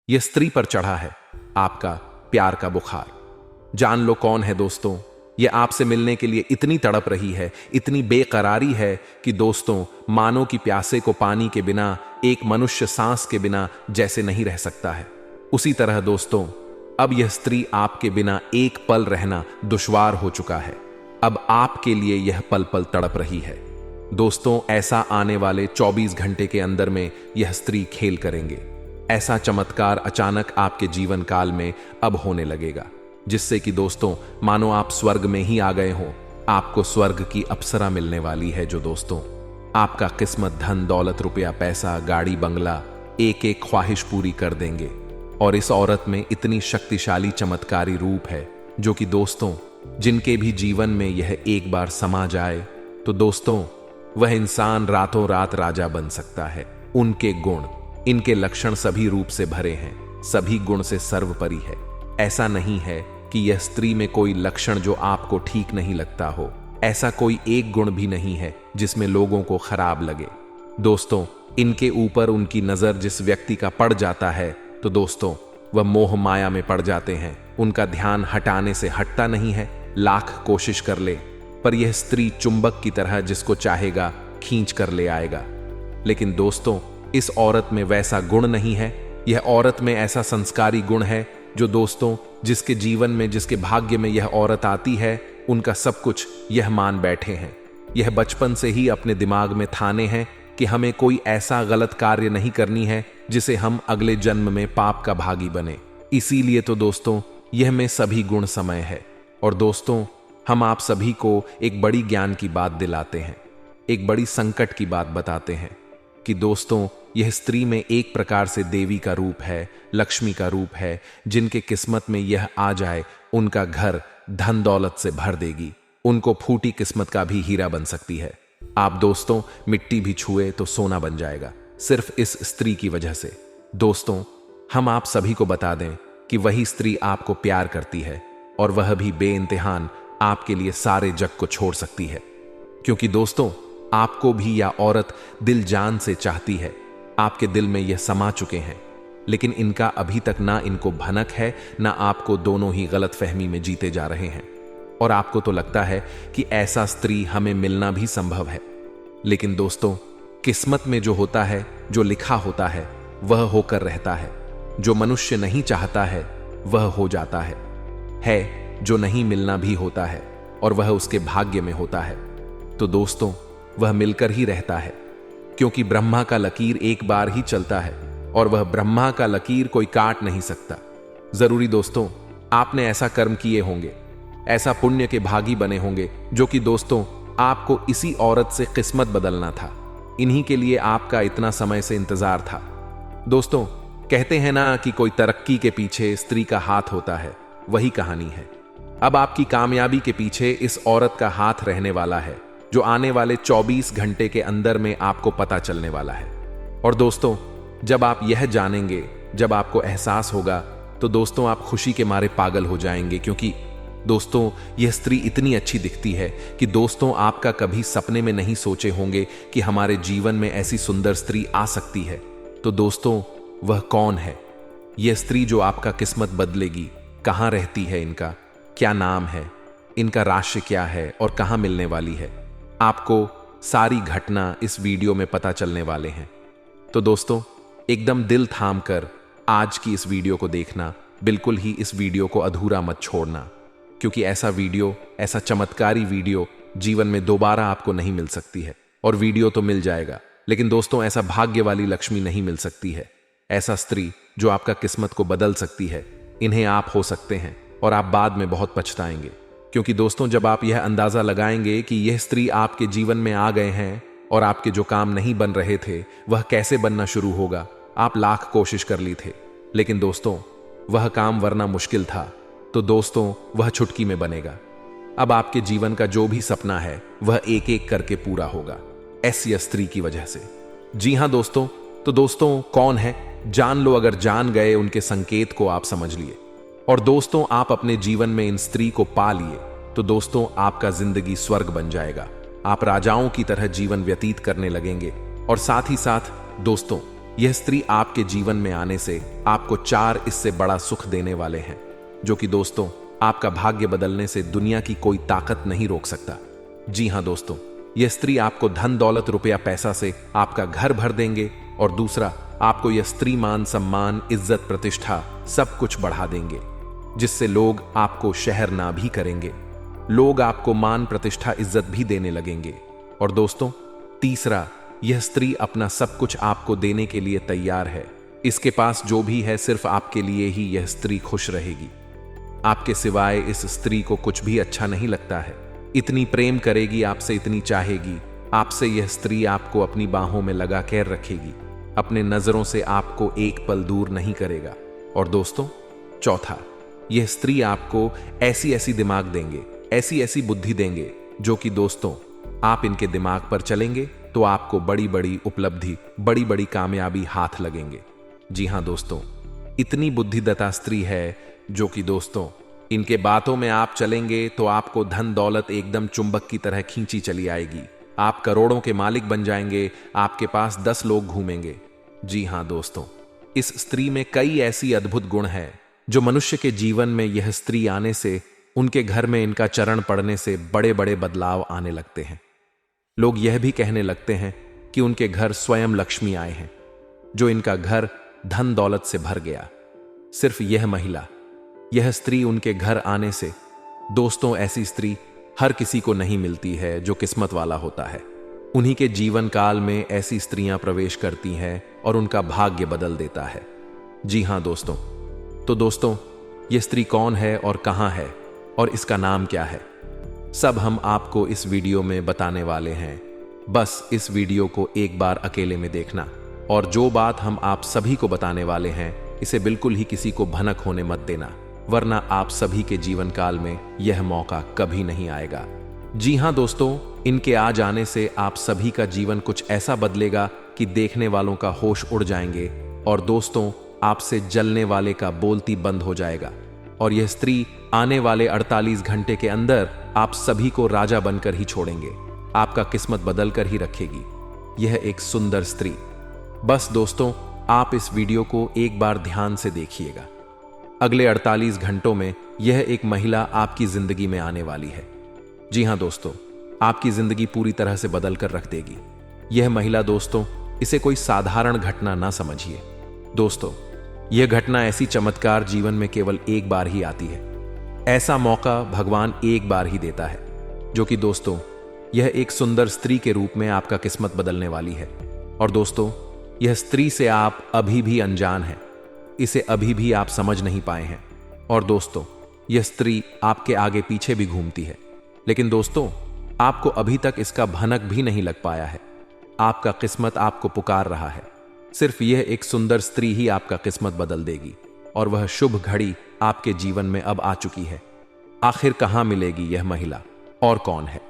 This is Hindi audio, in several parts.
यह स्त्री पर चढ़ा है आपका प्यार का बुखार। जान लो कौन है दोस्तों, यह आपसे मिलने के लिए इतनी तड़प रही है, इतनी बेकरारी है कि दोस्तों मानो कि प्यासे को पानी के बिना, एक मनुष्य सांस के बिना जैसे नहीं रह सकता है। उसी तरह दोस्तों अब यह स्त्री आपके बिना एक पल रहना दुश्वार हो चुका है। अब आपके लिए यह पल पल तड़प रही है। दोस्तों ऐसा आने वाले 24 घंटे के अंदर में यह स्त्री खेल करेंगे। ऐसा चमत्कार अचानक आपके जीवन काल में अब होने लगेगा, जिससे कि दोस्तों मानो आप स्वर्ग में ही आ गए हों। आपको स्वर्ग की अप्सरा मिलने वाली है, जो दोस्तों आपका किस्मत, धन दौलत, रुपया पैसा, गाड़ी बंगला, एक एक ख्वाहिश पूरी कर देंगे। और इस औरत में इतनी शक्तिशाली चमत्कारी रूप है, जो कि दोस्तों जिनके भी जीवन में यह एक बार समा जाए तो दोस्तों वह इंसान रातों रात राजा बन सकता है। उनके गुण, इनके लक्षण सभी रूप से भरे हैं, सभी गुण से सर्वोपरि है। ऐसा नहीं है कि यह स्त्री में कोई लक्षण जो आपको ठीक नहीं लगता हो। ऐसा कोई एक गुण भी नहीं है जिसमें लोगों को खराब लगे। दोस्तों इनके ऊपर उनकी नजर जिस व्यक्ति का पड़ जाता है तो दोस्तों वह मोह माया में पड़ जाते हैं। उनका ध्यान हटाने से हटता नहीं है, लाख कोशिश कर ले, पर यह स्त्री चुंबक की तरह जिसको चाहेगा खींच कर ले आएगा। लेकिन दोस्तों इस औरत में वैसा गुण नहीं है। यह औरत में ऐसा संस्कारी गुण है जो दोस्तों जिसके जीवन में, जिसके भाग्य में यह औरत आती है, उनका सब कुछ यह मान बैठे हैं। यह बचपन से ही अपने दिमाग में ठाने हैं कि हमें कोई ऐसा गलत कार्य नहीं करनी है जिसे हम अगले जन्म में पाप का भागी बने। इसीलिए तो दोस्तों यह में सभी गुण समय है। और दोस्तों हम आप सभी को एक बड़ी ज्ञान की बात दिलाते हैं, एक बड़ी संकट की बात बताते हैं कि दोस्तों यह स्त्री में एक प्रकार से देवी का रूप है, लक्ष्मी का रूप है। जिनके किस्मत में यह आ जाए उनका घर धन दौलत से भर देगी। उनको फूटी किस्मत का भी हीरा बन सकती है। आप दोस्तों मिट्टी भी छुए तो सोना बन जाएगा, सिर्फ इस स्त्री की वजह से। दोस्तों हम आप सभी को बता दें कि वही स्त्री आपको प्यार करती है, और वह भी बेइंतहान आपके लिए सारे जग को छोड़ सकती है। क्योंकि दोस्तों आपको भी यह औरत दिल जान से चाहती है। आपके दिल में यह समा चुके हैं, लेकिन इनका अभी तक ना इनको भनक है, ना आपको। दोनों ही गलत फहमी में जीते जा रहे हैं। और आपको तो लगता है कि ऐसा स्त्री हमें मिलना भी संभव है। लेकिन दोस्तों किस्मत में जो होता है, जो लिखा होता है, वह होकर रहता है। जो मनुष्य नहीं चाहता है वह हो जाता है। जो नहीं मिलना भी होता है, और वह उसके भाग्य में होता है। तो दोस्तों वह मिलकर ही रहता है, क्योंकि ब्रह्मा का लकीर एक बार ही चलता है, और वह ब्रह्मा का लकीर कोई काट नहीं सकता। जरूरी दोस्तों आपने ऐसा कर्म किए होंगे, ऐसा पुण्य के भागी बने होंगे, जो कि दोस्तों आपको इसी औरत से किस्मत बदलना था। इन्हीं के लिए आपका इतना समय से इंतजार था। दोस्तों कहते हैं ना कि कोई तरक्की के पीछे स्त्री का हाथ होता है, वही कहानी है। अब आपकी कामयाबी के पीछे इस औरत का हाथ रहने वाला है, जो आने वाले 24 घंटे के अंदर में आपको पता चलने वाला है। और दोस्तों जब आप यह जानेंगे, जब आपको एहसास होगा, तो दोस्तों आप खुशी के मारे पागल हो जाएंगे। क्योंकि दोस्तों यह स्त्री इतनी अच्छी दिखती है कि दोस्तों आपका कभी सपने में नहीं सोचे होंगे कि हमारे जीवन में ऐसी सुंदर स्त्री आ सकती है। तो दोस्तों वह कौन है? यह स्त्री जो आपका किस्मत बदलेगी। कहाँ रहती है, इनका क्या नाम है, इनका राशि क्या है, और कहाँ मिलने वाली है, आपको सारी घटना इस वीडियो में पता चलने वाले हैं। तो दोस्तों एकदम दिल थाम कर आज की इस वीडियो को देखना, बिल्कुल ही इस वीडियो को अधूरा मत छोड़ना। क्योंकि ऐसा वीडियो, ऐसा चमत्कारी वीडियो जीवन में दोबारा आपको नहीं मिल सकती है। और वीडियो तो मिल जाएगा, लेकिन दोस्तों ऐसा भाग्य वाली लक्ष्मी नहीं मिल सकती है। ऐसा स्त्री जो आपका किस्मत को बदल सकती है, इन्हें आप हो सकते हैं, और आप बाद में बहुत पछताएंगे। क्योंकि दोस्तों जब आप यह अंदाजा लगाएंगे कि यह स्त्री आपके जीवन में आ गए हैं, और आपके जो काम नहीं बन रहे थे वह कैसे बनना शुरू होगा। आप लाख कोशिश कर ली थे, लेकिन दोस्तों वह काम वरना मुश्किल था, तो दोस्तों वह चुटकी में बनेगा। अब आपके जीवन का जो भी सपना है वह एक एक करके पूरा होगा, ऐसी स्त्री की वजह से। जी हां दोस्तों, तो दोस्तों कौन है जान लो। अगर जान गए उनके संकेत को आप समझ लिए, और दोस्तों आप अपने जीवन में इन स्त्री को पा लिए, तो दोस्तों आपका जिंदगी स्वर्ग बन जाएगा। आप राजाओं की तरह जीवन व्यतीत करने लगेंगे। और साथ ही साथ दोस्तों यह स्त्री आपके जीवन में आने से आपको 4 इससे बड़ा सुख देने वाले हैं, जो कि दोस्तों आपका भाग्य बदलने से दुनिया की कोई ताकत नहीं रोक सकता। जी हां दोस्तों, यह स्त्री आपको धन दौलत रुपया पैसा से आपका घर भर देंगे, और दूसरा, आपको यह स्त्री मान सम्मान इज्जत प्रतिष्ठा सब कुछ बढ़ा देंगे, जिससे लोग आपको शहर ना भी करेंगे। लोग आपको मान प्रतिष्ठा इज्जत भी देने लगेंगे। और दोस्तों तीसरा, यह स्त्री अपना सब कुछ आपको देने के लिए तैयार है। इसके पास जो भी है सिर्फ आपके लिए ही यह स्त्री खुश रहेगी। आपके सिवाय इस स्त्री को कुछ भी अच्छा नहीं लगता है। इतनी प्रेम करेगी आपसे, इतनी चाहेगी आपसे, यह स्त्री आपको अपनी बाहों में लगा कर रखेगी, अपने नजरों से आपको एक पल दूर नहीं करेगा। और दोस्तों चौथा, यह स्त्री आपको ऐसी ऐसी दिमाग देंगे, ऐसी ऐसी बुद्धि देंगे, जो कि दोस्तों आप इनके दिमाग पर चलेंगे तो आपको बड़ी बड़ी उपलब्धि, बड़ी बड़ी कामयाबी हाथ लगेंगे। जी हां दोस्तों, इतनी बुद्धिदता स्त्री है जो कि दोस्तों इनके बातों में आप चलेंगे तो आपको धन दौलत एकदम चुंबक की तरह खींची चली आएगी। आप करोड़ों के मालिक बन जाएंगे, आपके पास 10 लोग घूमेंगे। जी हां दोस्तों, इस स्त्री में कई ऐसी अद्भुत गुण हैं जो मनुष्य के जीवन में यह स्त्री आने से, उनके घर में इनका चरण पड़ने से बड़े बड़े बदलाव आने लगते हैं। लोग यह भी कहने लगते हैं कि उनके घर स्वयं लक्ष्मी आए हैं, जो इनका घर धन दौलत से भर गया। सिर्फ यह महिला, यह स्त्री उनके घर आने से, दोस्तों ऐसी स्त्री हर किसी को नहीं मिलती है जो किस्मत वाला होता है। उन्हीं के जीवन काल में ऐसी स्त्रियां प्रवेश करती हैं और उनका भाग्य बदल देता है। जी हां दोस्तों, तो दोस्तों यह स्त्री कौन है और कहां है और इसका नाम क्या है, सब हम आपको इस वीडियो में बताने वाले हैं। बस इस वीडियो को एक बार अकेले में देखना, और जो बात हम आप सभी को बताने वाले हैं इसे बिल्कुल ही किसी को भनक होने मत देना, वरना आप सभी के जीवन काल में यह मौका कभी नहीं आएगा। जी हां दोस्तों, इनके आ जाने से आप सभी का जीवन कुछ ऐसा बदलेगा कि देखने वालों का होश उड़ जाएंगे, और दोस्तों आपसे जलने वाले का बोलती बंद हो जाएगा। और यह स्त्री आने वाले 48 घंटे के अंदर आप सभी को राजा बनकर ही छोड़ेंगे, आपका किस्मत बदल कर ही रखेगी। यह एक सुंदर स्त्री। बस दोस्तों आप इस वीडियो को एक बार ध्यान से देखिएगा। अगले 48 घंटों में यह एक महिला आपकी जिंदगी में आने वाली है। जी हां दोस्तों, आपकी जिंदगी पूरी तरह से बदल कर रख देगी। यह महिला दोस्तों, इसे कोई साधारण घटना ना समझिए। दोस्तों यह घटना ऐसी चमत्कार जीवन में केवल एक बार ही आती है। ऐसा मौका भगवान एक बार ही देता है, जो कि दोस्तों यह एक सुंदर स्त्री के रूप में आपका किस्मत बदलने वाली है। और दोस्तों यह स्त्री से आप अभी भी अनजान हैं, इसे अभी भी आप समझ नहीं पाए हैं। और दोस्तों यह स्त्री आपके आगे पीछे भी घूमती है, लेकिन दोस्तों आपको अभी तक इसका भनक भी नहीं लग पाया है। आपका किस्मत आपको पुकार रहा है। सिर्फ यह एक सुंदर स्त्री ही आपका किस्मत बदल देगी, और वह शुभ घड़ी आपके जीवन में अब आ चुकी है। आखिर कहां मिलेगी यह महिला और कौन है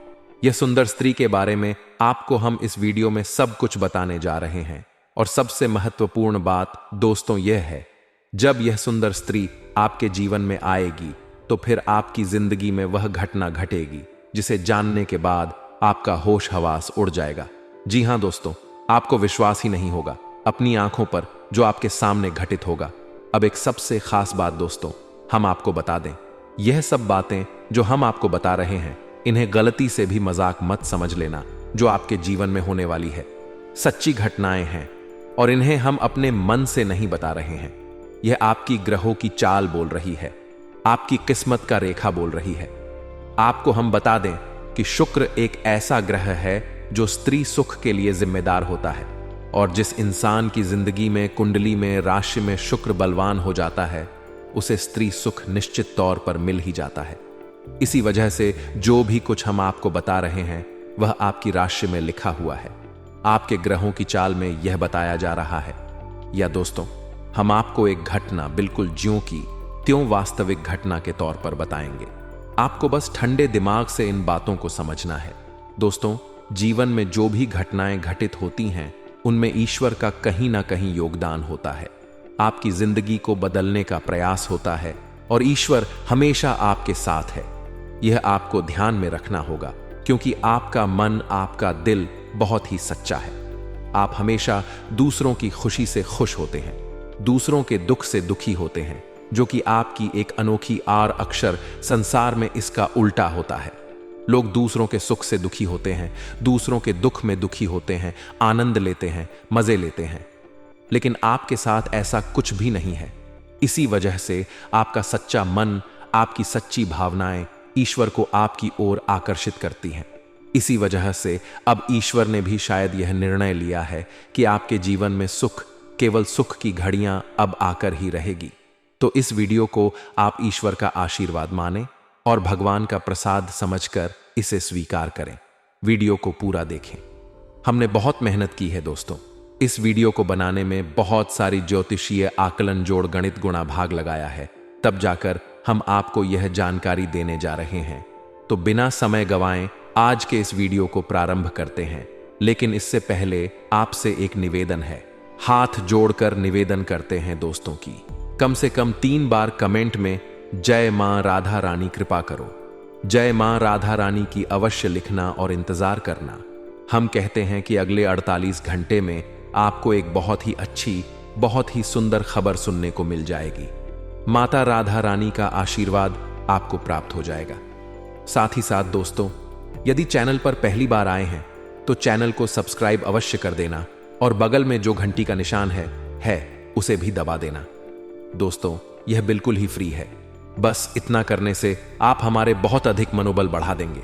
यह सुंदर स्त्री के बारे में आपको हम इस वीडियो में सब कुछ बताने जा रहे हैं। और सबसे महत्वपूर्ण बात दोस्तों यह है, जब यह सुंदर स्त्री आपके जीवन में आएगी तो फिर आपकी जिंदगी में वह घटना घटेगी जिसे जानने के बाद आपका होश हवास उड़ जाएगा। जी हां दोस्तों, आपको विश्वास ही नहीं होगा अपनी आंखों पर जो आपके सामने घटित होगा। अब एक सबसे खास बात दोस्तों हम आपको बता दें, यह सब बातें जो हम आपको बता रहे हैं इन्हें गलती से भी मजाक मत समझ लेना। जो आपके जीवन में होने वाली है सच्ची घटनाएं हैं, और इन्हें हम अपने मन से नहीं बता रहे हैं। यह आपकी ग्रहों की चाल बोल रही है, आपकी किस्मत का रेखा बोल रही है। आपको हम बता दें कि शुक्र एक ऐसा ग्रह है जो स्त्री सुख के लिए जिम्मेदार होता है, और जिस इंसान की जिंदगी में कुंडली में राशि में शुक्र बलवान हो जाता है उसे स्त्री सुख निश्चित तौर पर मिल ही जाता है। इसी वजह से जो भी कुछ हम आपको बता रहे हैं वह आपकी राशि में लिखा हुआ है, आपके ग्रहों की चाल में यह बताया जा रहा है। या दोस्तों हम आपको एक घटना बिल्कुल ज्यों की त्यों वास्तविक घटना के तौर पर बताएंगे। आपको बस ठंडे दिमाग से इन बातों को समझना है। दोस्तों जीवन में जो भी घटनाएं घटित होती हैं उनमें ईश्वर का कहीं ना कहीं योगदान होता है। आपकी जिंदगी को बदलने का प्रयास होता है और ईश्वर हमेशा आपके साथ है। यह आपको ध्यान में रखना होगा, क्योंकि आपका मन आपका दिल बहुत ही सच्चा है। आप हमेशा दूसरों की खुशी से खुश होते हैं, दूसरों के दुख से दुखी होते हैं, जो कि आपकी एक अनोखी आर अक्षर संसार में इसका उल्टा होता है। लोग दूसरों के सुख से दुखी होते हैं, दूसरों के दुख में दुखी होते हैं, आनंद लेते हैं, मजे लेते हैं, लेकिन आपके साथ ऐसा कुछ भी नहीं है। इसी वजह से आपका सच्चा मन, आपकी सच्ची भावनाएं ईश्वर को आपकी ओर आकर्षित करती हैं। इसी वजह से अब ईश्वर ने भी शायद यह निर्णय लिया है कि आपके जीवन में सुख, केवल सुख की घड़ियां अब आकर ही रहेगी। तो इस वीडियो को आप ईश्वर का आशीर्वाद मानें और भगवान का प्रसाद समझकर इसे स्वीकार करें। वीडियो को पूरा देखें। हमने बहुत मेहनत की है दोस्तों। इस वीडियो को बनाने में बहुत सारी ज्योतिषीय आकलन, जोड़, गणित, गुणा भाग लगाया है, तब जाकर हम आपको यह जानकारी देने जा रहे हैं। तो बिना समय गवाएं आज के इस वीडियो को प्रारंभ करते हैं। लेकिन इससे पहले आपसे एक निवेदन है, हाथ जोड़कर निवेदन करते हैं दोस्तों की कम से कम 3 बार कमेंट में जय मां राधा रानी कृपा करो, जय मां राधा रानी की अवश्य लिखना और इंतजार करना। हम कहते हैं कि अगले 48 घंटे में आपको एक बहुत ही अच्छी, बहुत ही सुंदर खबर सुनने को मिल जाएगी। माता राधा रानी का आशीर्वाद आपको प्राप्त हो जाएगा। साथ ही साथ दोस्तों, यदि चैनल पर पहली बार आए हैं तो चैनल को सब्सक्राइब अवश्य कर देना और बगल में जो घंटी का निशान है उसे भी दबा देना। दोस्तों, यह बिल्कुल ही फ्री है। बस इतना करने से आप हमारे बहुत अधिक मनोबल बढ़ा देंगे।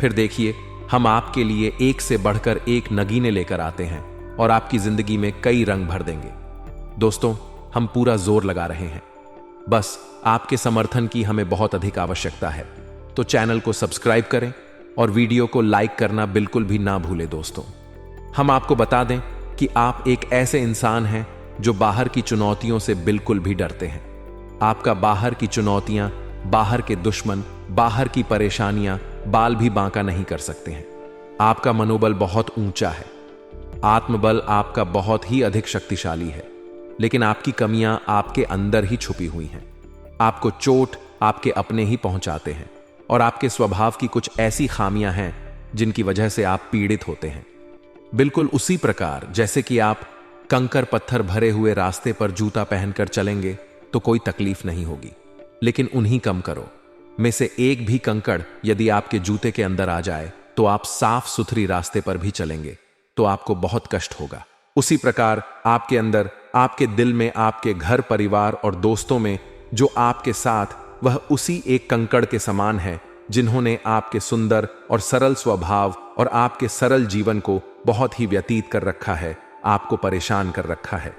फिर देखिए, हम आपके लिए एक से बढ़कर एक नगीने लेकर आते हैं और आपकी जिंदगी में कई रंग भर देंगे। दोस्तों, हम पूरा जोर लगा रहे हैं। बस आपके समर्थन की हमें बहुत अधिक आवश्यकता है। तो चैनल को सब्सक्राइब करें और वीडियो को लाइक करना बिल्कुल भी ना भूलें। दोस्तों, हम आपको बता दें कि आप एक ऐसे इंसान हैं जो बाहर की चुनौतियों से बिल्कुल भी डरते हैं। आपका बाहर की चुनौतियां, बाहर के दुश्मन, बाहर की परेशानियां बाल भी बांका नहीं कर सकते हैं। आपका मनोबल बहुत ऊंचा है, आत्मबल आपका बहुत ही अधिक शक्तिशाली है, लेकिन आपकी कमियां आपके अंदर ही छुपी हुई हैं। आपको चोट आपके अपने ही पहुंचाते हैं और आपके स्वभाव की कुछ ऐसी खामियां हैं जिनकी वजह से आप पीड़ित होते हैं। बिल्कुल उसी प्रकार जैसे कि आप कंकर पत्थर भरे हुए रास्ते पर जूता पहनकर चलेंगे तो कोई तकलीफ नहीं होगी, लेकिन उन्हीं कम करो में से एक भी कंकड़ यदि आपके जूते के अंदर आ जाए तो आप साफ सुथरी रास्ते पर भी चलेंगे तो आपको बहुत कष्ट होगा। उसी प्रकार आपके अंदर, आपके दिल में, आपके घर परिवार और दोस्तों में जो आपके साथ, वह उसी एक कंकड़ के समान है जिन्होंने आपके सुंदर और सरल स्वभाव और आपके सरल जीवन को बहुत ही व्यतीत कर रखा है, आपको परेशान कर रखा है,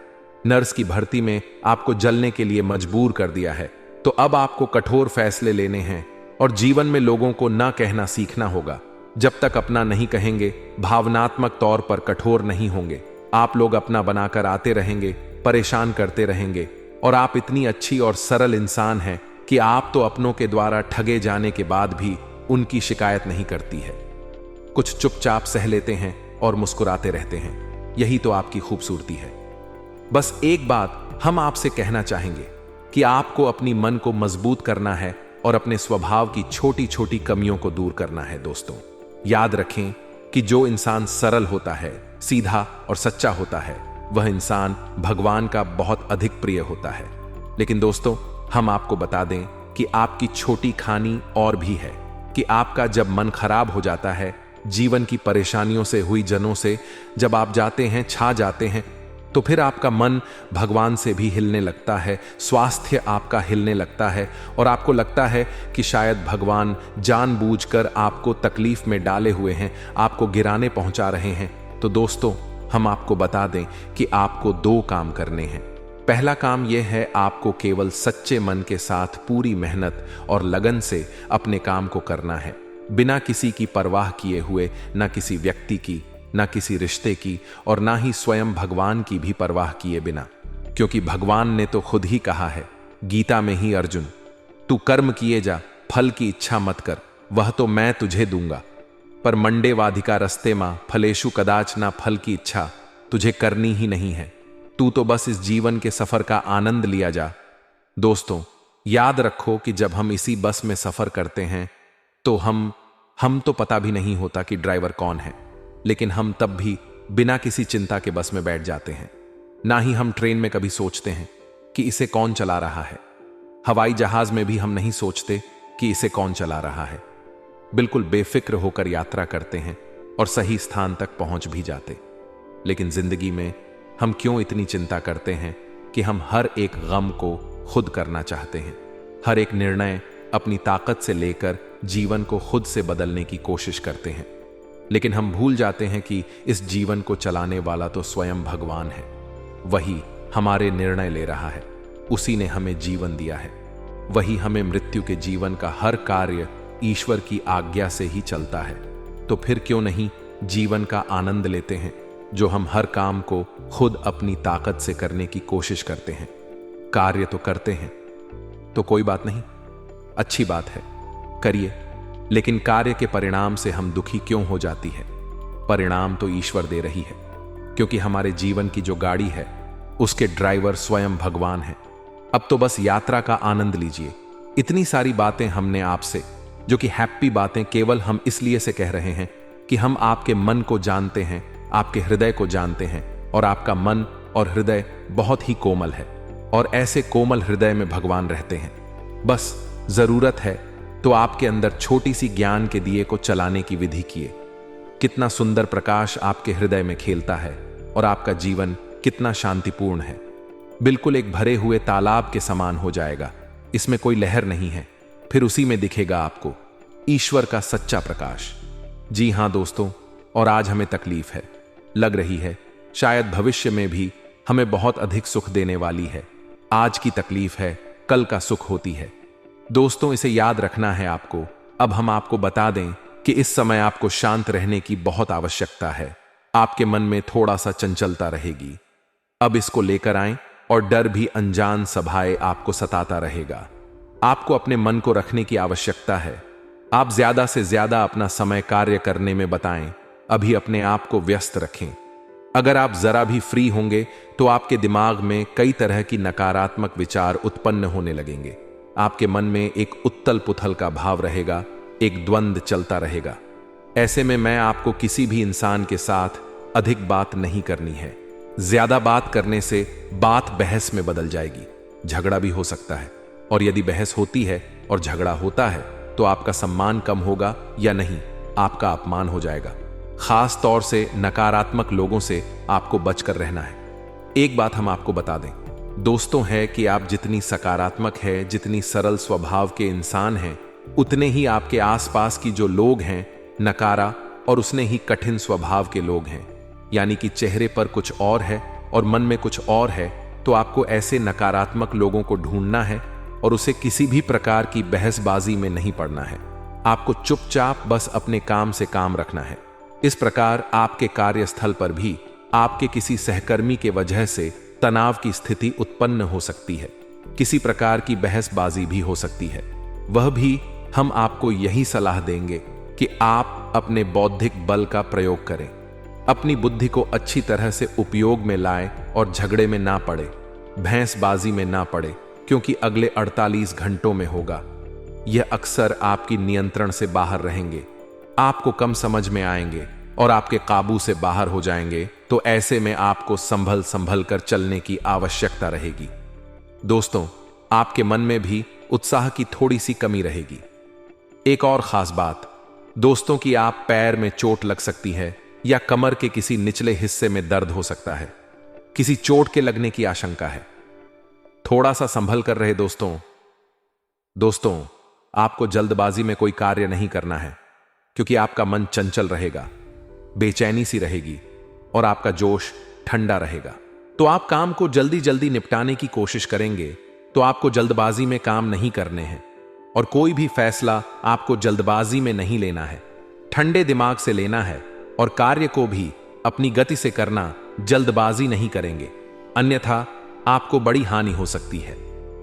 नर्स की भर्ती में आपको जलने के लिए मजबूर कर दिया है। तो अब आपको कठोर फैसले लेने हैं और जीवन में लोगों को ना कहना सीखना होगा। जब तक अपना नहीं कहेंगे, भावनात्मक तौर पर कठोर नहीं होंगे, आप लोग अपना बनाकर आते रहेंगे, परेशान करते रहेंगे। और आप इतनी अच्छी और सरल इंसान हैं कि आप तो अपनों के द्वारा ठगे जाने के बाद भी उनकी शिकायत नहीं करती है। कुछ चुपचाप सह लेते हैं और मुस्कुराते रहते हैं। यही तो आपकी खूबसूरती है। बस एक बात हम आपसे कहना चाहेंगे कि आपको अपनी मन को मजबूत करना है और अपने स्वभाव की छोटी छोटी कमियों को दूर करना है। दोस्तों, याद रखें कि जो इंसान सरल होता है, सीधा और सच्चा होता है, वह इंसान भगवान का बहुत अधिक प्रिय होता है। लेकिन दोस्तों, हम आपको बता दें कि आपकी छोटी खानी और भी है कि आपका जब मन खराब हो जाता है, जीवन की परेशानियों से हुई जनों से जब आप जाते हैं, छा जाते हैं, तो फिर आपका मन भगवान से भी हिलने लगता है, स्वास्थ्य आपका हिलने लगता है और आपको लगता है कि शायद भगवान जानबूझकर आपको तकलीफ में डाले हुए हैं, आपको गिराने पहुंचा रहे हैं। तो दोस्तों, हम आपको बता दें कि आपको 2 काम करने हैं। पहला काम यह है, आपको केवल सच्चे मन के साथ पूरी मेहनत और लगन से अपने काम को करना है, बिना किसी की परवाह किए हुए, ना किसी व्यक्ति की, ना किसी रिश्ते की और ना ही स्वयं भगवान की भी परवाह किए बिना। क्योंकि भगवान ने तो खुद ही कहा है गीता में ही, अर्जुन तू कर्म किए जा, फल की इच्छा मत कर, वह तो मैं तुझे दूंगा। पर मंडे वाधिका रस्ते मां फलेशु कदाच ना, फल की इच्छा तुझे करनी ही नहीं है। तू तो बस इस जीवन के सफर का आनंद लिया जा। दोस्तों, याद रखो कि जब हम इसी बस में सफर करते हैं तो हम तो पता भी नहीं होता कि ड्राइवर कौन है, लेकिन हम तब भी बिना किसी चिंता के बस में बैठ जाते हैं। ना ही हम ट्रेन में कभी सोचते हैं कि इसे कौन चला रहा है। हवाई जहाज में भी हम नहीं सोचते कि इसे कौन चला रहा है। बिल्कुल बेफिक्र होकर यात्रा करते हैं और सही स्थान तक पहुंच भी जाते। लेकिन जिंदगी में हम क्यों इतनी चिंता करते हैं कि हम हर एक गम को खुद करना चाहते हैं। हर एक निर्णय अपनी ताकत से लेकर जीवन को खुद से बदलने की कोशिश करते हैं। लेकिन हम भूल जाते हैं कि इस जीवन को चलाने वाला तो स्वयं भगवान है। वही हमारे निर्णय ले रहा है, उसी ने हमें जीवन दिया है। वही हमें मृत्यु के जीवन का हर कार्य ईश्वर की आज्ञा से ही चलता है। तो फिर क्यों नहीं जीवन का आनंद लेते हैं, जो हम हर काम को खुद अपनी ताकत से करने की कोशिश करते हैं। कार्य तो करते हैं तो कोई बात नहीं, अच्छी बात है, करिए। लेकिन कार्य के परिणाम से हम दुखी क्यों हो जाती है? परिणाम तो ईश्वर दे रही है, क्योंकि हमारे जीवन की जो गाड़ी है उसके ड्राइवर स्वयं भगवान है। अब तो बस यात्रा का आनंद लीजिए। इतनी सारी बातें हमने आपसे, जो कि हैप्पी बातें केवल हम इसलिए से कह रहे हैं कि हम आपके मन को जानते हैं, आपके हृदय को जानते हैं, और आपका मन और हृदय बहुत ही कोमल है, और ऐसे कोमल हृदय में भगवान रहते हैं। बस जरूरत है तो आपके अंदर छोटी सी ज्ञान के दिए को चलाने की विधि किए। कितना सुंदर प्रकाश आपके हृदय में खेलता है और आपका जीवन कितना शांतिपूर्ण है। बिल्कुल एक भरे हुए तालाब के समान हो जाएगा। इसमें कोई लहर नहीं है, फिर उसी में दिखेगा आपको ईश्वर का सच्चा प्रकाश। जी हां दोस्तों, और आज हमें तकलीफ है, लग रही है शायद भविष्य में भी हमें बहुत अधिक सुख देने वाली है। आज की तकलीफ है, कल का सुख होती है। दोस्तों, इसे याद रखना है आपको। अब हम आपको बता दें कि इस समय आपको शांत रहने की बहुत आवश्यकता है। आपके मन में थोड़ा सा चंचलता रहेगी। अब इसको लेकर आएं, और डर भी अनजान सभाए आपको सताता रहेगा। आपको अपने मन को रखने की आवश्यकता है। आप ज्यादा से ज्यादा अपना समय कार्य करने में बताएं। अभी अपने आप को व्यस्त रखें। अगर आप जरा भी फ्री होंगे तो आपके दिमाग में कई तरह की नकारात्मक विचार उत्पन्न होने लगेंगे। आपके मन में एक उत्तल पुथल का भाव रहेगा, एक द्वंद्व चलता रहेगा। ऐसे में मैं आपको किसी भी इंसान के साथ अधिक बात नहीं करनी है। ज्यादा बात करने से बात बहस में बदल जाएगी, झगड़ा भी हो सकता है। और यदि बहस होती है और झगड़ा होता है तो आपका सम्मान कम होगा या नहीं, आपका अपमान हो जाएगा। खास तौर से नकारात्मक लोगों से आपको बचकर रहना है। एक बात हम आपको बता दें दोस्तों, है कि आप जितनी सकारात्मक है, जितनी सरल स्वभाव के इंसान हैं, उतने ही आपके आसपास की जो लोग हैं नकारा और उसने ही कठिन स्वभाव के लोग हैं। यानी कि चेहरे पर कुछ और है और मन में कुछ और है। तो आपको ऐसे नकारात्मक लोगों को ढूंढना है और उसे किसी भी प्रकार की बहसबाजी में नहीं पड़ना है। आपको चुपचाप बस अपने काम से काम रखना है। इस प्रकार आपके कार्यस्थल पर भी आपके किसी सहकर्मी के वजह से तनाव की स्थिति उत्पन्न हो सकती है। किसी प्रकार की बहसबाजी भी हो सकती है। वह भी हम आपको यही सलाह देंगे कि आप अपने बौद्धिक बल का प्रयोग करें, अपनी बुद्धि को अच्छी तरह से उपयोग में लाएं और झगड़े में ना पड़े, भैंसबाजी में ना पड़े, क्योंकि अगले 48 घंटों में होगा। यह अक्सर आपकी नियंत्रण से बाहर रहेंगे, आपको कम समझ में आएंगे और आपके काबू से बाहर हो जाएंगे। तो ऐसे में आपको संभल कर चलने की आवश्यकता रहेगी। दोस्तों, आपके मन में भी उत्साह की थोड़ी सी कमी रहेगी। एक और खास बात दोस्तों कि आप पैर में चोट लग सकती है या कमर के किसी निचले हिस्से में दर्द हो सकता है। किसी चोट के लगने की आशंका है। थोड़ा सा संभल कर रहे दोस्तों, आपको जल्दबाजी में कोई कार्य नहीं करना है, क्योंकि आपका मन चंचल रहेगा, बेचैनी सी रहेगी और आपका जोश ठंडा रहेगा। तो आप काम को जल्दी जल्दी निपटाने की कोशिश करेंगे। तो आपको जल्दबाजी में काम नहीं करने हैं और कोई भी फैसला आपको जल्दबाजी में नहीं लेना है। ठंडे दिमाग से लेना है और कार्य को भी अपनी गति से करना, जल्दबाजी नहीं करेंगे, अन्यथा आपको बड़ी हानि हो सकती है।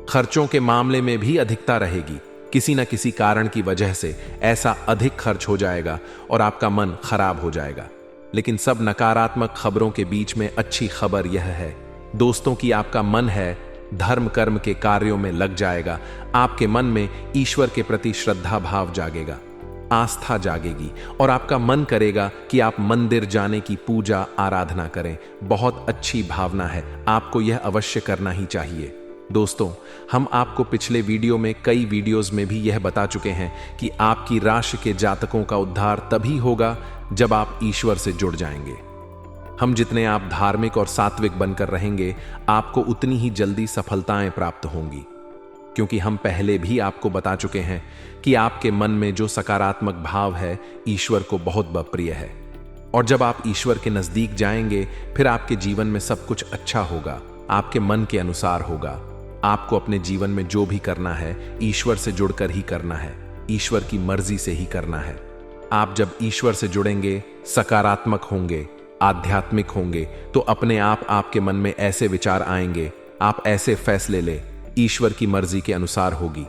खर्चों के मामले में भी अधिकता रहेगी। किसी न किसी कारण की वजह से ऐसा अधिक खर्च हो जाएगा और आपका मन खराब हो जाएगा। लेकिन सब नकारात्मक खबरों के बीच में अच्छी खबर यह है दोस्तों कि आपका मन है धर्म कर्म के कार्यों में लग जाएगा। आपके मन में ईश्वर के प्रति श्रद्धा भाव जागेगा। आस्था जागेगी और आपका मन करेगा कि आप मंदिर जाने की पूजा आराधना करें। बहुत अच्छी भावना है, आपको यह अवश्य करना ही चाहिए। दोस्तों, हम आपको पिछले वीडियो में कई वीडियोस में भी यह बता चुके हैं कि आपकी राशि के जातकों का उद्धार तभी होगा जब आप ईश्वर से जुड़ जाएंगे। हम जितने आप धार्मिक और सात्विक बनकर रहेंगे, आपको उतनी ही जल्दी सफलताएं प्राप्त होंगी, क्योंकि हम पहले भी आपको बता चुके हैं कि आपके मन में जो सकारात्मक भाव है ईश्वर को बहुत प्रिय है। और जब आप ईश्वर के नजदीक जाएंगे, फिर आपके जीवन में सब कुछ अच्छा होगा, आपके मन के अनुसार होगा। आपको अपने जीवन में जो भी करना है, ईश्वर से जुड़कर ही करना है, ईश्वर की मर्जी से ही करना है। आप जब ईश्वर से जुड़ेंगे, सकारात्मक होंगे, आध्यात्मिक होंगे, तो अपने आप आपके मन में ऐसे विचार आएंगे, आप ऐसे फैसले ले, ईश्वर की मर्जी के अनुसार होगी।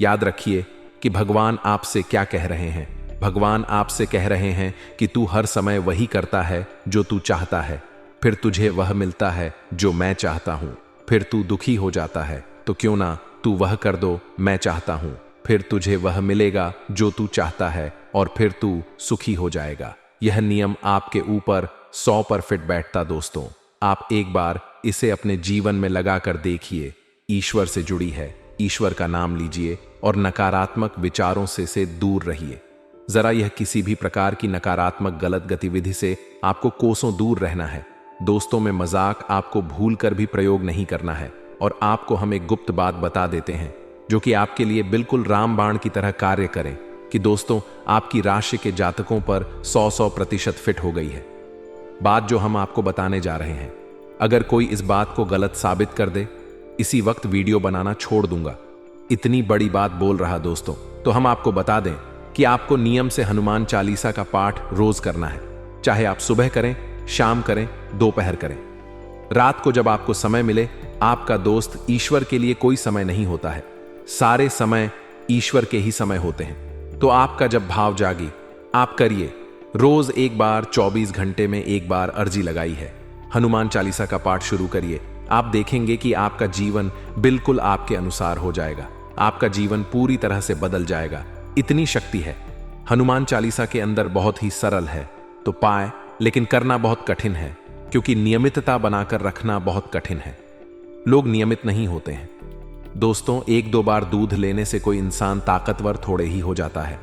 याद रखिए कि भगवान आपसे क्या कह रहे हैं। भगवान आपसे कह रहे हैं कि तू हर समय वही करता है जो तू चाहता है, फिर तुझे वह मिलता है जो मैं चाहता हूं। फिर तू दुखी हो जाता है, तो क्यों ना तू वह कर दो मैं चाहता हूं, फिर तुझे वह मिलेगा जो तू चाहता है और फिर तू सुखी हो जाएगा। यह नियम आपके ऊपर 100% बैठता। दोस्तों, आप एक बार इसे अपने जीवन में लगाकर देखिए। ईश्वर से जुड़ी है, ईश्वर का नाम लीजिए और नकारात्मक विचारों से दूर रहिए। जरा यह किसी भी प्रकार की नकारात्मक गलत गतिविधि से आपको कोसों दूर रहना है। दोस्तों में मजाक आपको भूलकर भी प्रयोग नहीं करना है। और आपको हम एक गुप्त बात बता देते हैं जो कि आपके लिए बिल्कुल रामबाण की तरह कार्य करें कि दोस्तों, आपकी राशि के जातकों पर 100% फिट हो गई है। बात जो हम आपको बताने जा रहे हैं, अगर कोई इस बात को गलत साबित कर दे, इसी वक्त वीडियो बनाना छोड़ दूंगा। इतनी बड़ी बात बोल रहा दोस्तों, तो हम आपको बता दें कि आपको नियम से हनुमान चालीसा का पाठ रोज करना है। चाहे आप सुबह करें, शाम करें, दोपहर करें, रात को जब आपको समय मिले। आपका दोस्त, ईश्वर के लिए कोई समय नहीं होता है, सारे समय ईश्वर के ही समय होते हैं। तो आपका जब भाव जागे, आप करिए। रोज एक बार 24 घंटे में एक बार अर्जी लगाई है, हनुमान चालीसा का पाठ शुरू करिए। आप देखेंगे कि आपका जीवन बिल्कुल आपके अनुसार हो जाएगा, आपका जीवन पूरी तरह से बदल जाएगा। इतनी शक्ति है हनुमान चालीसा के अंदर, बहुत ही सरल है तो पाए, लेकिन करना बहुत कठिन है, क्योंकि नियमितता बनाकर रखना बहुत कठिन है। लोग नियमित नहीं होते हैं। दोस्तों, 1-2 बार दूध लेने से कोई इंसान ताकतवर थोड़े ही हो जाता है।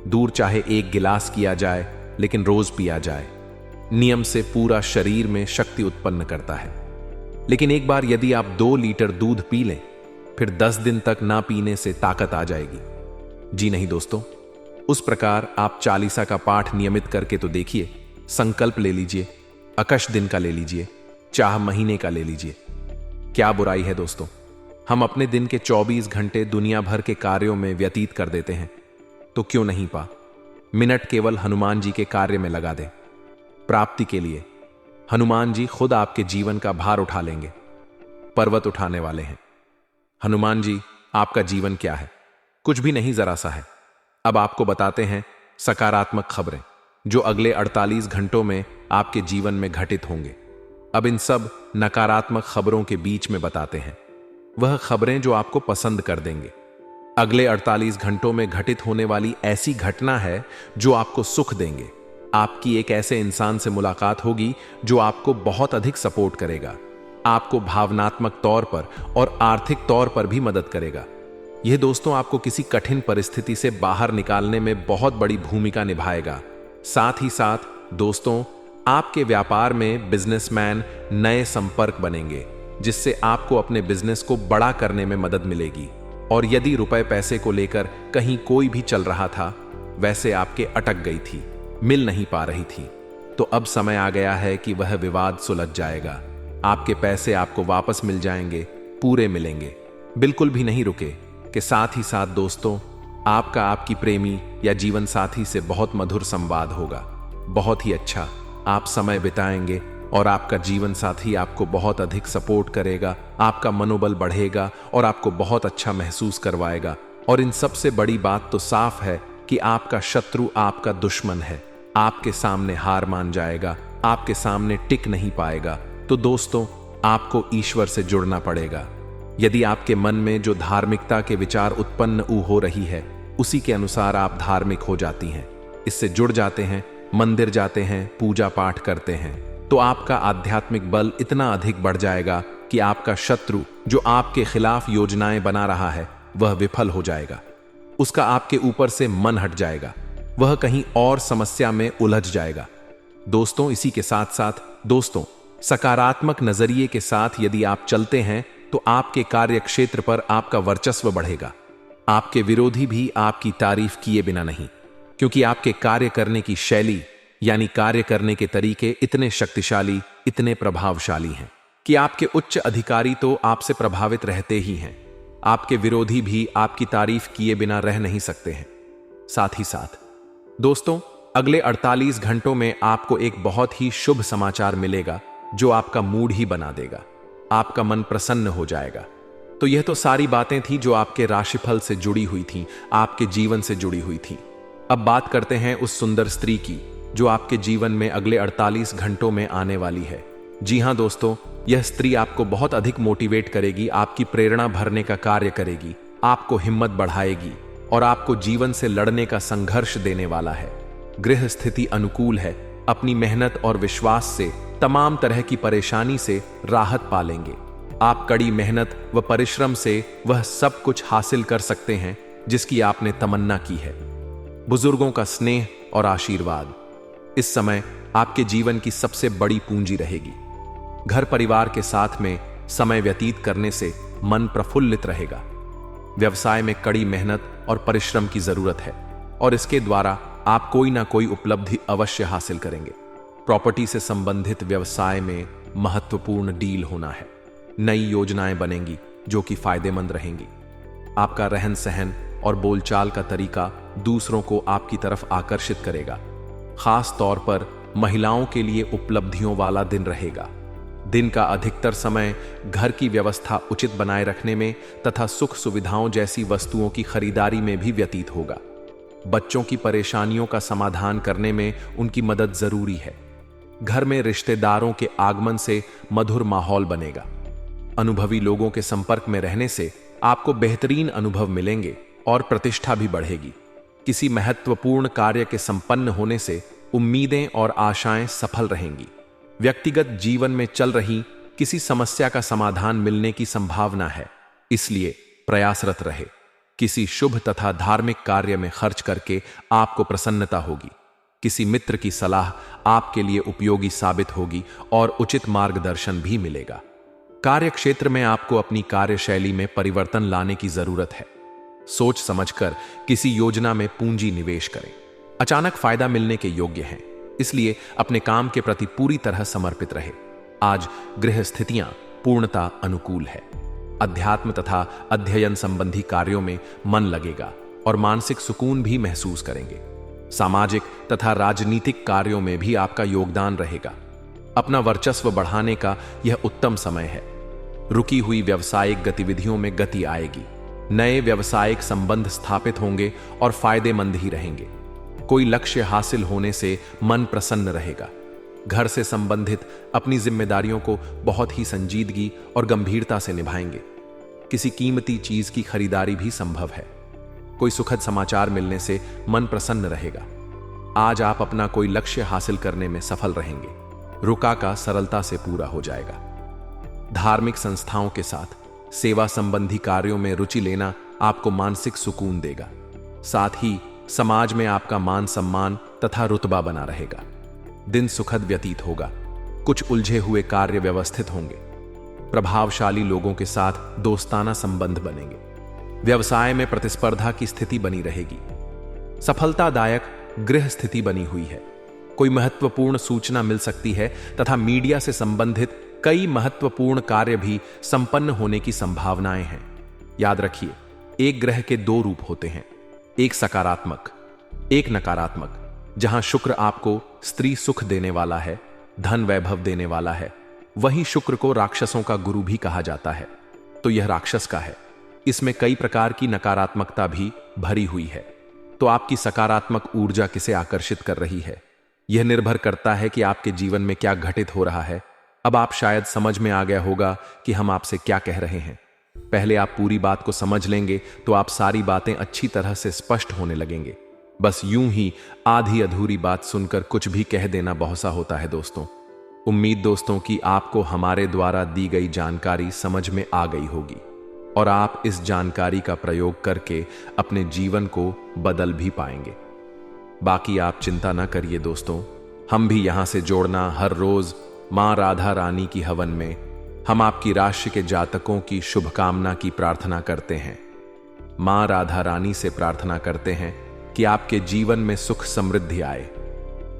दूध चाहे 1 गिलास किया जाए, लेकिन रोज पिया जाए, नियम से पूरा शरीर में शक्ति उत्पन्न करता है। लेकिन एक बार यदि आप 2 लीटर दूध पी लें, फिर 10 दिन तक ना पीने से ताकत आ जाएगी। जी नहीं दोस्तों, उस प्रकार आप चालीसा का पाठ नियमित करके तो देखिए। संकल्प ले लीजिए, अकश दिन का ले लीजिए, चाह महीने का ले लीजिए। क्या बुराई है दोस्तों, हम अपने दिन के 24 घंटे दुनिया भर के कार्यों में व्यतीत कर देते हैं, तो क्यों नहीं मिनट केवल हनुमान जी के कार्य में लगा दें। प्राप्ति के लिए हनुमान जी खुद आपके जीवन का भार उठा लेंगे, पर्वत उठाने वाले हैं। हनुमान जी, आपका जीवन क्या है? कुछ भी नहीं, जरा सा है। अब आपको बताते हैं सकारात्मक खबरें जो अगले 48 घंटों में आपके जीवन में घटित होंगे। अब इन सब नकारात्मक खबरों के बीच में बताते हैं वह खबरें जो आपको पसंद कर देंगे। अगले 48 घंटों में घटित होने वाली ऐसी घटना है जो आपको सुख देंगे। आपकी एक ऐसे इंसान से मुलाकात होगी जो आपको बहुत अधिक सपोर्ट करेगा, आपको भावनात्मक तौर पर और आर्थिक तौर पर भी मदद करेगा। यह दोस्तों आपको किसी कठिन परिस्थिति से बाहर निकालने में बहुत बड़ी भूमिका निभाएगा। साथ ही साथ दोस्तों, आपके व्यापार में बिजनेसमैन नए संपर्क बनेंगे, जिससे आपको अपने बिजनेस को बड़ा करने में मदद मिलेगी। और यदि रुपए पैसे को लेकर कहीं कोई भी चल रहा था, वैसे आपके अटक गई थी, मिल नहीं पा रही थी, तो अब समय आ गया है कि वह विवाद सुलझ जाएगा। आपके पैसे आपको वापस मिल जाएंगे, पूरे मिलेंगे। बिल्कुल भी नहीं रुके कि साथ ही साथ दोस्तों, आपका आपकी प्रेमी या जीवन साथी से बहुत मधुर संवाद होगा, बहुत ही अच्छा आप समय बिताएंगे और आपका जीवन साथी आपको बहुत अधिक सपोर्ट करेगा, आपका मनोबल बढ़ेगा और आपको बहुत अच्छा महसूस करवाएगा। और इन सबसे बड़ी बात तो साफ है कि आपका शत्रु आपका दुश्मन है, आपके सामने हार मान जाएगा, आपके सामने टिक नहीं पाएगा। तो दोस्तों, आपको ईश्वर से जुड़ना पड़ेगा। यदि आपके मन में जो धार्मिकता के विचार उत्पन्न हो रही है, उसी के अनुसार आप धार्मिक हो जाती हैं, इससे जुड़ जाते हैं, मंदिर जाते हैं, पूजा पाठ करते हैं, तो आपका आध्यात्मिक बल इतना अधिक बढ़ जाएगा कि आपका शत्रु जो आपके खिलाफ योजनाएं बना रहा है वह विफल हो जाएगा। उसका आपके ऊपर से मन हट जाएगा, वह कहीं और समस्या में उलझ जाएगा। दोस्तों, इसी के साथ साथ दोस्तों, सकारात्मक नजरिए के साथ यदि आप चलते हैं तो आपके कार्य क्षेत्र पर आपका वर्चस्व बढ़ेगा। आपके विरोधी भी आपकी तारीफ किए बिना नहीं, क्योंकि आपके कार्य करने की शैली यानी कार्य करने के तरीके इतने शक्तिशाली, इतने प्रभावशाली हैं कि आपके उच्च अधिकारी तो आपसे प्रभावित रहते ही हैं। आपके विरोधी भी आपकी तारीफ किए बिना रह नहीं सकते हैं। साथ ही साथ दोस्तों, अगले 48 घंटों में आपको एक बहुत ही शुभ समाचार मिलेगा जो आपका मूड ही बना देगा। आपका मन प्रसन्न हो जाएगा। तो यह तो सारी बातें थी जो आपके राशिफल से जुड़ी हुई थी, आपके जीवन से जुड़ी हुई थी। अब बात करते हैं उस सुंदर स्त्री की जो आपके जीवन में अगले 48 घंटों में आने वाली है। जी हां दोस्तों, यह स्त्री आपको बहुत अधिक मोटिवेट करेगी, आपकी प्रेरणा भरने का कार्य करेगी, आपको हिम्मत बढ़ाएगी और आपको जीवन से लड़ने का संघर्ष देने वाला है। गृह स्थिति अनुकूल है। अपनी मेहनत और विश्वास से तमाम तरह की परेशानी से राहत पालेंगे। आप कड़ी मेहनत व परिश्रम से वह सब कुछ हासिल कर सकते हैं जिसकी आपने तमन्ना की है। बुजुर्गों का स्नेह और आशीर्वाद इस समय आपके जीवन की सबसे बड़ी पूंजी रहेगी। घर परिवार के साथ में समय व्यतीत करने से मन प्रफुल्लित रहेगा। व्यवसाय में कड़ी मेहनत और परिश्रम की जरूरत है और इसके द्वारा आप कोई ना कोई उपलब्धि अवश्य हासिल करेंगे। प्रॉपर्टी से संबंधित व्यवसाय में महत्वपूर्ण डील होना है। नई योजनाएं बनेंगी जो कि फायदेमंद रहेंगी। आपका रहन सहन और बोलचाल का तरीका दूसरों को आपकी तरफ आकर्षित करेगा। खास तौर पर महिलाओं के लिए उपलब्धियों वाला दिन रहेगा। दिन का अधिकतर समय घर की व्यवस्था उचित बनाए रखने में तथा सुख सुविधाओं जैसी वस्तुओं की खरीदारी में भी व्यतीत होगा। बच्चों की परेशानियों का समाधान करने में उनकी मदद जरूरी है। घर में रिश्तेदारों के आगमन से मधुर माहौल बनेगा। अनुभवी लोगों के संपर्क में रहने से आपको बेहतरीन अनुभव मिलेंगे और प्रतिष्ठा भी बढ़ेगी। किसी महत्वपूर्ण कार्य के संपन्न होने से उम्मीदें और आशाएं सफल रहेंगी। व्यक्तिगत जीवन में चल रही किसी समस्या का समाधान मिलने की संभावना है, इसलिए प्रयासरत रहे। किसी शुभ तथा धार्मिक कार्य में खर्च करके आपको प्रसन्नता होगी। किसी मित्र की सलाह आपके लिए उपयोगी साबित होगी और उचित मार्गदर्शन भी मिलेगा। कार्य क्षेत्र में आपको अपनी कार्यशैली में परिवर्तन लाने की जरूरत है। सोच समझकर किसी योजना में पूंजी निवेश करें। अचानक फायदा मिलने के योग्य हैं, इसलिए अपने काम के प्रति पूरी तरह समर्पित रहे। आज गृह स्थितियां पूर्णता अनुकूल है। अध्यात्म तथा अध्ययन संबंधी कार्यों में मन लगेगा और मानसिक सुकून भी महसूस करेंगे। सामाजिक तथा राजनीतिक कार्यों में भी आपका योगदान रहेगा। अपना वर्चस्व बढ़ाने का यह उत्तम समय है। रुकी हुई व्यावसायिक गतिविधियों में गति आएगी। नए व्यावसायिक संबंध स्थापित होंगे और फायदेमंद ही रहेंगे। कोई लक्ष्य हासिल होने से मन प्रसन्न रहेगा। घर से संबंधित अपनी जिम्मेदारियों को बहुत ही संजीदगी और गंभीरता से निभाएंगे। किसी कीमती चीज की खरीदारी भी संभव है। कोई सुखद समाचार मिलने से मन प्रसन्न रहेगा। आज आप अपना कोई लक्ष्य हासिल करने में सफल रहेंगे। रुका का सरलता से पूरा हो जाएगा। धार्मिक संस्थाओं के साथ सेवा संबंधी कार्यों में रुचि लेना आपको मानसिक सुकून देगा। साथ ही समाज में आपका मान सम्मान तथा रुतबा बना रहेगा। दिन सुखद व्यतीत होगा। कुछ उलझे हुए कार्य व्यवस्थित होंगे। प्रभावशाली लोगों के साथ दोस्ताना संबंध बनेंगे। व्यवसाय में प्रतिस्पर्धा की स्थिति बनी रहेगी। सफलतादायक गृह स्थिति बनी हुई है। कोई महत्वपूर्ण सूचना मिल सकती है तथा मीडिया से संबंधित कई महत्वपूर्ण कार्य भी संपन्न होने की संभावनाएं हैं। याद रखिए, एक ग्रह के दो रूप होते हैं, एक सकारात्मक, एक नकारात्मक। जहां शुक्र आपको स्त्री सुख देने वाला है, धन वैभव देने वाला है, वहीं शुक्र को राक्षसों का गुरु भी कहा जाता है। तो यह राक्षस का है। इसमें कई प्रकार की नकारात्मकता भी भरी हुई है। तो आपकी सकारात्मक ऊर्जा किसे आकर्षित कर रही है, यह निर्भर करता है कि आपके जीवन में क्या घटित हो रहा है। अब आप शायद समझ में आ गया होगा कि हम आपसे क्या कह रहे हैं। पहले आप पूरी बात को समझ लेंगे तो आप सारी बातें अच्छी तरह से स्पष्ट होने लगेंगे। बस यूं ही आधी अधूरी बात सुनकर कुछ भी कह देना बहुत सा होता है दोस्तों। उम्मीद दोस्तों कि आपको हमारे द्वारा दी गई जानकारी समझ में आ गई होगी और आप इस जानकारी का प्रयोग करके अपने जीवन को बदल भी पाएंगे। बाकी आप चिंता ना करिए दोस्तों, हम भी यहां से जोड़ना हर रोज मां राधा रानी की हवन में हम आपकी राशि के जातकों की शुभकामना की प्रार्थना करते हैं। मां राधा रानी से प्रार्थना करते हैं कि आपके जीवन में सुख समृद्धि आए।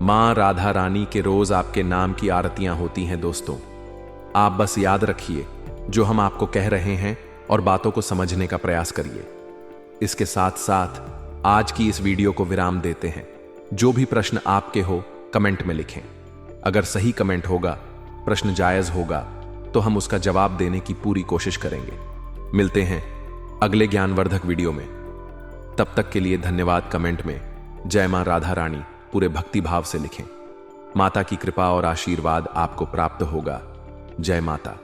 मां राधा रानी के रोज आपके नाम की आरतियां होती हैं दोस्तों। आप बस याद रखिए जो हम आपको कह रहे हैं और बातों को समझने का प्रयास करिए। इसके साथ साथ आज की इस वीडियो को विराम देते हैं। जो भी प्रश्न आपके हो कमेंट में लिखें। अगर सही कमेंट होगा, प्रश्न जायज होगा, तो हम उसका जवाब देने की पूरी कोशिश करेंगे। मिलते हैं अगले ज्ञानवर्धक वीडियो में। तब तक के लिए धन्यवाद। कमेंट में जय मां राधा रानी पूरे भक्ति भाव से लिखें। माता की कृपा और आशीर्वाद आपको प्राप्त होगा। जय माता।